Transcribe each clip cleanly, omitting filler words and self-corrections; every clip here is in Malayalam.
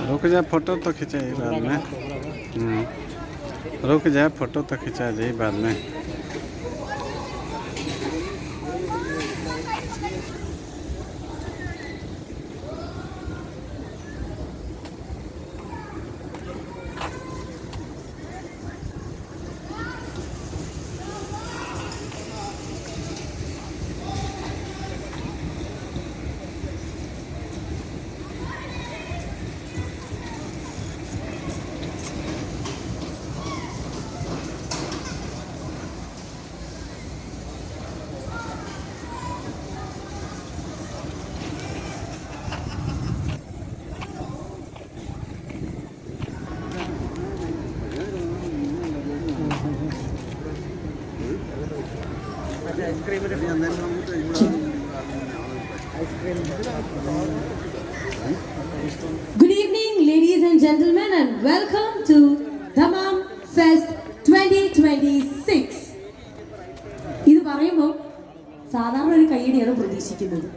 रुक जा, फोटो तो खिंचाई बाद में। रुक जा, फोटो तो खिंचा जाए बाद में। Good evening, ladies and gentlemen, and welcome to Dhammam Fest 2026. ഇത് പറയുമ്പോൾ സാധാരണ ഒരു കയ്യടിയാണ് പ്രതീക്ഷിക്കുന്നത്.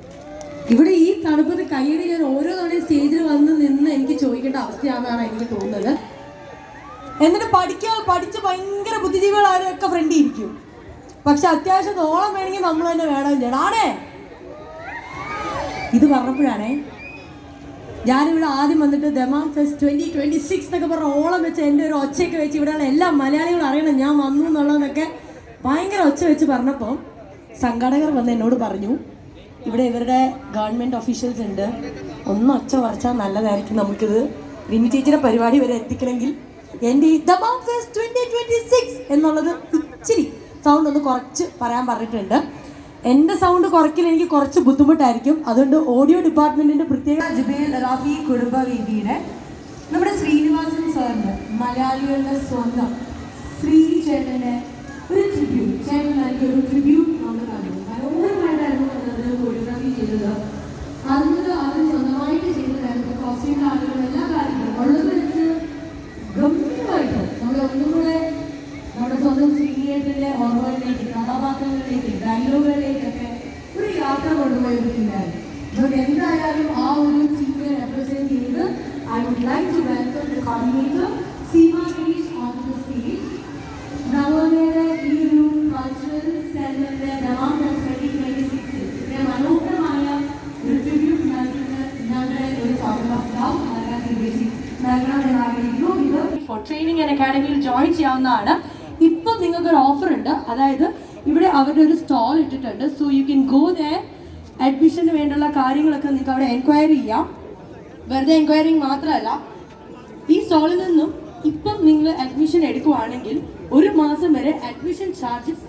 ഇവിടെ ഈ തണുപ്പത്ത് കയ്യടി ഞാൻ ഓരോ തവണയും സ്റ്റേജിൽ വന്ന് നിന്ന് എനിക്ക് ചോദിക്കേണ്ട അവസ്ഥയാണെന്നാണ് എനിക്ക് തോന്നുന്നത്. എന്നിട്ട് പഠിച്ച് ഭയങ്കര ബുദ്ധിജീവികളാരൊക്കെ ഫ്രണ്ടിൽ ഇരിക്കും. പക്ഷെ അത്യാവശ്യം ഓളം വേണമെങ്കിൽ നമ്മൾ തന്നെ വേണം ജടാണേ. ഇത് പറഞ്ഞപ്പോഴാണേ ഞാനിവിടെ ആദ്യം വന്നിട്ട് ദമാം ഫെസ്റ്റ് 2026 എന്നൊക്കെ പറഞ്ഞ ഓളം വെച്ച് എൻ്റെ ഒരു ഒച്ചയൊക്കെ വെച്ച് ഇവിടെയുള്ള എല്ലാ മലയാളികളും അറിയണം ഞാൻ വന്നു എന്നുള്ളതെന്നൊക്കെ ഭയങ്കര ഒച്ച വെച്ച് പറഞ്ഞപ്പോൾ സംഘാടകർ വന്ന് എന്നോട് പറഞ്ഞു, ഇവിടെ ഇവരുടെ ഗവൺമെൻറ് ഒഫീഷ്യൽസ് ഉണ്ട്, ഒന്ന് ഒച്ച കുറച്ചാൽ നല്ലതായിരിക്കും, നമുക്കിത് റിമി ചേച്ചിയുടെ പരിപാടി വരെ എത്തിക്കണമെങ്കിൽ എൻ്റെ ഈ ദമാം ഫെസ്റ്റ് 2026 എന്നുള്ളത് ഇച്ചിരി സൗണ്ട് ഒന്ന് കുറച്ച് പറയാൻ പറഞ്ഞിട്ടുണ്ട്. എൻ്റെ സൗണ്ട് കുറയ്ക്കൽ എനിക്ക് കുറച്ച് ബുദ്ധിമുട്ടായിരിക്കും. അതുകൊണ്ട് ഓഡിയോ ഡിപ്പാർട്ട്മെൻറ്റിൻ്റെ പ്രത്യേക ജുബൈൽ റാഫി കുടുംബവേദിയുടെ നമ്മുടെ ശ്രീനിവാസൻ സാറിന് മലയാളികളുടെ സ്വന്തം ശ്രീ ചേട്ടൻ്റെ ഒരു ട്രിബ്യൂട്ട്, ചേട്ടൻ നൽകിയ ഒരു ട്രിബ്യൂട്ട് നമ്മൾ കണ്ടു. മനോഹരമായിട്ടായിരുന്നു അത് കൊറിയോഗ്രാഫി ചെയ്തത്. അത് സ്വന്തമായിട്ട് ചെയ്തതായിരുന്നു. കോസ്റ്റ്യൂമിൻ്റെ ആളുകൾ എല്ലാ കാര്യങ്ങളും ഉള്ളത് വെച്ച് ഗംഭീരമായിട്ട് നമ്മൾ ഒന്നും കൂടെ നമ്മുടെ സ്വന്തം ശ്രീനിയേട്ടൻ്റെ ഓർമ്മകളിലേക്ക്, കഥാപാത്രങ്ങളിലേക്ക്, ഡയലോഗുകളിലേക്കൊക്കെ ഒരു യാത്ര കൊണ്ടുപോയ ഒരു ഫീലായിരുന്നു. അതുകൊണ്ട് എന്തായാലും ആ ഒരു ടീമിനെ റെപ്രസെന്റ് ചെയ്ത് I would like to welcome the coordinator Seema Girish on the stage. നവോദയയുടെ ഈ ഒരു കൾച്ചറൽ സെന്ററിന്റെ ദമാം ഫെസ്റ്റ് 2026 മനോഹരമായ ഒരു ട്രിബ്യൂട്ട് നൽകുന്ന ഞങ്ങളുടെ ഒരു നൽകണമെന്ന് ആഗ്രഹിക്കുന്നു. ഇത് ഫോർ ട്രെയിനിങ് ആൻഡ് അക്കാഡമിയിൽ ജോയിൻ ചെയ്യാവുന്നതാണ്. ഇപ്പം നിങ്ങൾക്കൊരു ഓഫർ ഉണ്ട്. അതായത് ഇവിടെ അവരുടെ ഒരു സ്റ്റോൾ ഇട്ടിട്ടുണ്ട്. So you can go there. അഡ്മിഷന് വേണ്ടിയുള്ള കാര്യങ്ങളൊക്കെ നിങ്ങൾക്ക് അവിടെ എൻക്വയറി ചെയ്യാം. വെറുതെ എൻക്വയറിങ് മാത്രമല്ല, ഈ സ്റ്റോളിൽ നിന്നും ഇപ്പം നിങ്ങൾ അഡ്മിഷൻ എടുക്കുവാണെങ്കിൽ ഒരു മാസം വരെ അഡ്മിഷൻ ചാർജസ്